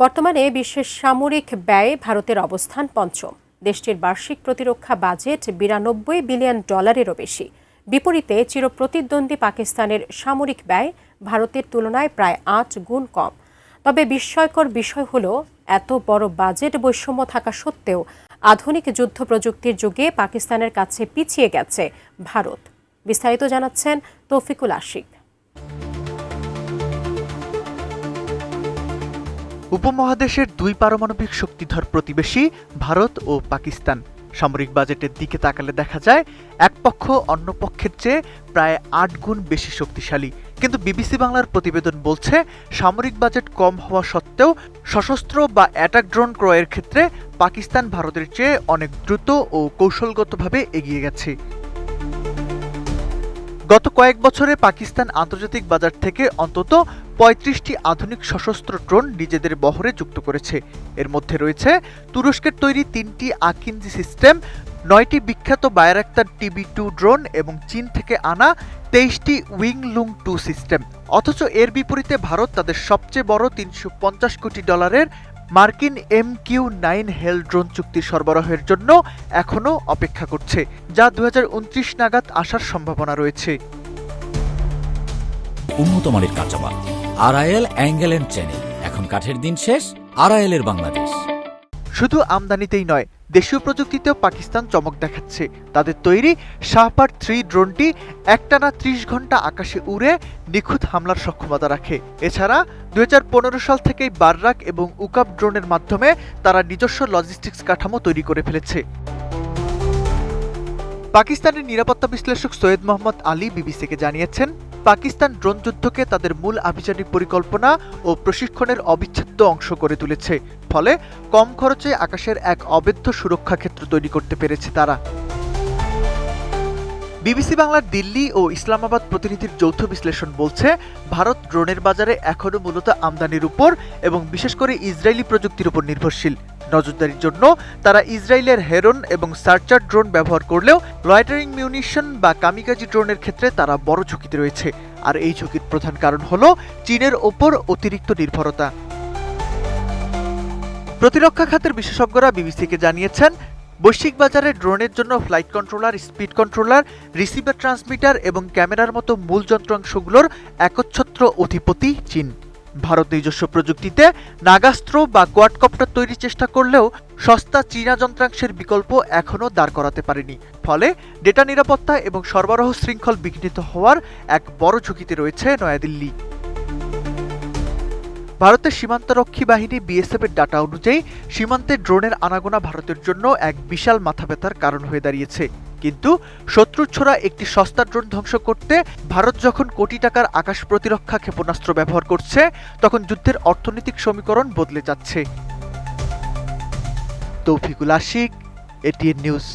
বর্তমানে বিশ্বের সামরিক ব্যয়ে ভারতের অবস্থান পঞ্চম। দেশটির বার্ষিক প্রতিরক্ষা বাজেট $92 বিলিয়নেরও বেশি। বিপরীতে চিরপ্রতিদ্বন্দ্বী পাকিস্তানের সামরিক ব্যয় ভারতের তুলনায় প্রায় 8 গুণ কম। তবে বিস্ময়কর বিষয় হলো, এত বড় বাজেট বৈষম্য থাকা সত্ত্বেও আধুনিক যুদ্ধ প্রযুক্তির যুগে পাকিস্তানের কাছে পিছিয়ে গেছে ভারত। বিস্তারিত জানাচ্ছেন তৌফিকুল আশিক। উপমহাদেশের দুই পারমাণবিক শক্তিধর প্রতিবেশী ভারত ও পাকিস্তান। সামরিক বাজেটের দিকে তাকালে দেখা যায় এক পক্ষ অন্য পক্ষের চেয়ে প্রায় 8 গুণ বেশি শক্তিশালী। কিন্তু বিবিসি বাংলার প্রতিবেদন বলছে, সামরিক বাজেট কম হওয়া সত্ত্বেও সশস্ত্র বা অ্যাটাক ড্রোন ক্রয়ের ক্ষেত্রে পাকিস্তান ভারতের চেয়ে অনেক দ্রুত ও কৌশলগতভাবে এগিয়ে গেছে। গত কয়েক বছরে পাকিস্তান আন্তর্জাতিক বাজার থেকে অন্তত 35টি আধুনিক সশস্ত্র ড্রোন নিজেদের বহরে যুক্ত করেছে। এর মধ্যে রয়েছে তুরস্কের তৈরি 3টি আকিনজি সিস্টেম, 9টি বিখ্যাত বায়রাক্তার TB2 ড্রোন এবং চীন থেকে আনা 23টি উইং-লুং 2 সিস্টেম। অথচ এর বিপরীতে ভারত তাদের সবচেয়ে বড় $350 কোটি মার্কিন MQ-9 হেল ড্রোন চুক্তির সরবরাহের জন্য এখনও অপেক্ষা করছে, যা 2029 নাগাদ আসার সম্ভাবনা রয়েছে। উন্নত মানের কাঁচামাল আরআইএল অ্যাঙ্গেল এন্ড চ্যানেল। এখন কাঠের দিন শেষ, আরআইএল এর বাংলাদেশ। শুধু আমদানিতেই নয়, দেশীয় প্রযুক্তিতেও পাকিস্তান চমক দেখাচ্ছে। তাদের তৈরি শাহপার 3 ড্রোনটি একটানা 30 ঘন্টা আকাশে উড়ে নিখুঁত হামলার সক্ষমতা রাখে। এছাড়া 2015 সাল থেকেই বাররাক এবং উকাব ড্রোনের মাধ্যমে তারা নিজস্ব লজিস্টিক্স কাঠামো তৈরি করে ফেলেছে। পাকিস্তানের নিরাপত্তা বিশ্লেষক সৈয়দ মোহাম্মদ আলী বিবিসিকে জানিয়েছেন, পাকিস্তান ড্রোন যুদ্ধকে তাদের মূল আভিযানিক পরিকল্পনা ও প্রশিক্ষণের অবিচ্ছেদ্য অংশ করে তুলেছে। ফলে কম খরচে আকাশের এক অবেধ্য সুরক্ষা ক্ষেত্র তৈরি করতে পেরেছে তারা। বিবিসি বাংলার দিল্লি ও ইসলামাবাদ প্রতিনিধির যৌথ বিশ্লেষণ বলছে, ভারত ড্রোনের বাজারে এখনও মূলত আমদানির উপর এবং বিশেষ করে ইসরায়েলি প্রযুক্তির উপর নির্ভরশীল। নজরদারির জন্য তারা ইসরায়েলের হেরন এবং সার্চার ড্রোন ব্যবহার করলেও লয়টারিং মিউনিশন বা কামিকাজি ড্রোনের ক্ষেত্রে তারা বড় ঝুঁকিতে রয়েছে। আর এই ঝুঁকির প্রধান কারণ হলো চীনের ওপর অতিরিক্ত নির্ভরতা। প্রতিরক্ষা খাতের বিশেষজ্ঞরা বিবিসিকে জানিয়েছেন, বৈশ্বিক বাজারে ড্রোনের জন্য flight controller, speed controller, receiver transmitter এবং ক্যামেরার মতো মূল যন্ত্রাংশগুলোর একচ্ছত্র অধিপতি চীন। ভারত নিজস্ব প্রযুক্তিতে নাগাস্ত্র বা কোয়াডকপ্টার তৈরির চেষ্টা করলেও সস্তা চীনা যন্ত্রাংশের বিকল্প এখনও দাঁড় করাতে পারেনি। ফলে ডেটা নিরাপত্তা এবং সরবরাহ শৃঙ্খল বিঘ্নিত হওয়ার এক বড় ঝুঁকিতে রয়েছে নয়াদিল্লি। ভারতের সীমান্তরক্ষী বাহিনী BSF এর ডাটা অনুযায়ী সীমান্তে ড্রোনের আনাগোনা ভারতের জন্য এক বিশাল মাথাব্যথার কারণ হয়ে দাঁড়িয়েছে। কিন্তু শত্রুর ছোড়া একটি সস্তা ড্রোন ধ্বংস করতে ভারত যখন কোটি টাকার আকাশ প্রতিরক্ষা ক্ষেপণাস্ত্র ব্যবহার করছে, তখন যুদ্ধের অর্থনৈতিক সমীকরণ বদলে যাচ্ছে। Taufiqul Ashik, ATN news.